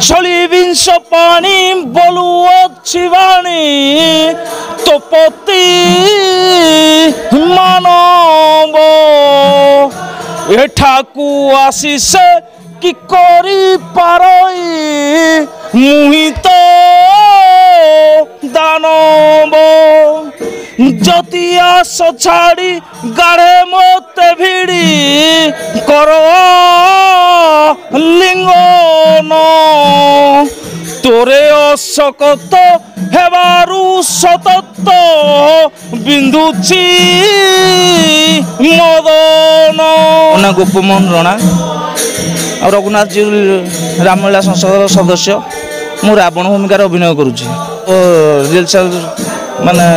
छली विंश पानी बोलू अच्छी वाणी तो पति मानव एठाकू आशीष कि करी पारई मुहि तो दानव जति आस छाड़ी गाढ़े मते भिड़ी कर लिंगन तोरे अशकत हेबारु सतत बिंदुची मदन ना गोपमोहन राणा और रघुनाथ जी रामलीला संसद सदस्य मु रावण भूमिकार अभिनय करुँची रिहर्सल माने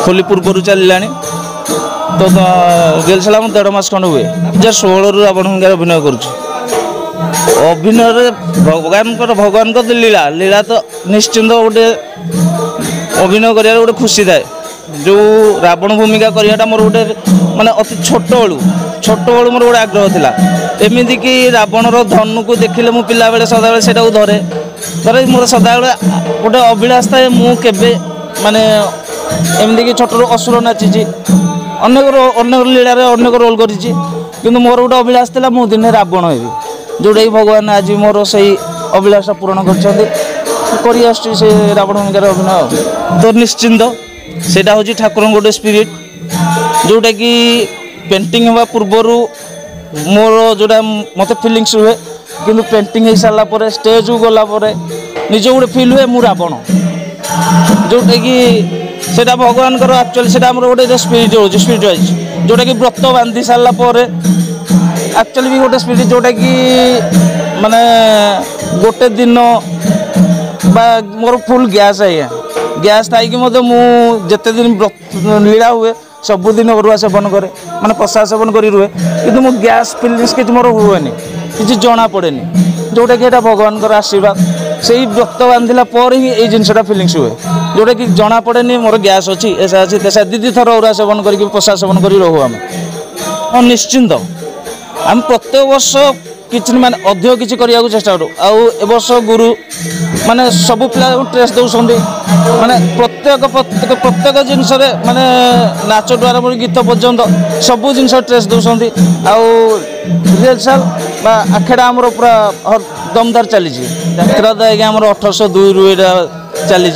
खोली पूर्व चलला तो रिहर्सल आम 1.5 मास खंड हुए 2016 रावण भूमिकार अभिनय करुँची अभिनय भगवान लीला लीला तो निश्चिंत गोटे अभिनय कर गोटे खुशी थाए जो रावण भूमिका कराटा मोर गोटे माने अति छोट बड़ू मोर गोटे आग्रह थिला एमती कि रावणर धनु को देखिले मु पिला बेले सदा बेले सेटा धरे धरे मोर सदा बेले गोटे अभिलाष थाए मु केबे माने एमती कि छोटरू असुर नाची अनेक लीला अनेक रोल करिछि किंतु मोर गोटे अभिलाष थिला मु दिने रावण हेबी जोटा कि भगवान आज मोर से अभिलाष पूरण कर रावण भूमिकार अभिनय तो निश्चिंत सेटा हूँ ठाकुर गोटे स्पिरिट जोटा कि पेंटिंग हवा पूर्वर मोर जोटा मत फिलिंग्स हुए किंतु पेंटिंग हो सारा पर स्टेज को गला निज गोटे फिल हुए मु रावण जोटा कि सेटा भगवान एक्चुअली सेटा गोटे स्पिरिट हो स्पिरिट वाइज जोटा कि व्रत बांधि सारा पर एक्चुअली भी गोटे स्पिरिट जोटा कि माने गोटे दिन मोर फुल गैस है गैस थी जिते दिन लीला हुए सबुदिन अरुआ सेवन करे माने प्रसाद सेवन कर रुहे कि मो गैस फिलिंग्स कि मोर हुए कि जना पड़े जोटा कि भगवान आशीर्वाद से ही व्रत बांधिला पर ही ये जिनसा फिलिंग्स हुए जोटा कि जना पड़े मोर गैस अच्छी ऐसा अच्छी तेसा 2 थर अरुआ सेवन कर प्रसाद सेवन कर रहू आम निश्चिंत आम प्रत्येक वर्ष किसी माने अधिक किसी करने को चेष्टा करूँ आउ ए वर्ष गुरु माने सब पिला ट्रेस दौरान माने प्रत्येक जिनस माने नाच द्वारा गीत पर्यंत सब जिनस ट्रेस दौरान आउ रिहर्सल आखेड़ा आमर पूरा दमदार चली यात्रा तो आज्ञा 1802 रु चली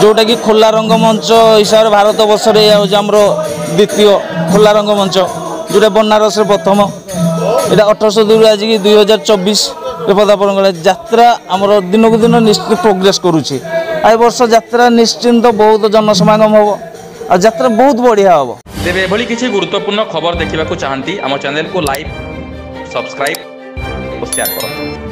जोटा कि खोला रंगमंच हिसाब से भारत वर्ष आमर द्वितीय खोला रंगमंच जोटा बनारस प्रथम यहाँ 1802 आज की 2024 पदार्पण कला यात्रा आमर दिन को दिन निश्चित प्रोग्रेस करुँची आ वर्ष यात्रा निश्चिंत बहुत जनसमागम हम आ यात्रा बहुत बढ़िया हम तेरे एभली किसी गुरुत्वपूर्ण खबर देखा चाहती आम चैनल को लाइक सब्सक्राइब और शेयर करो।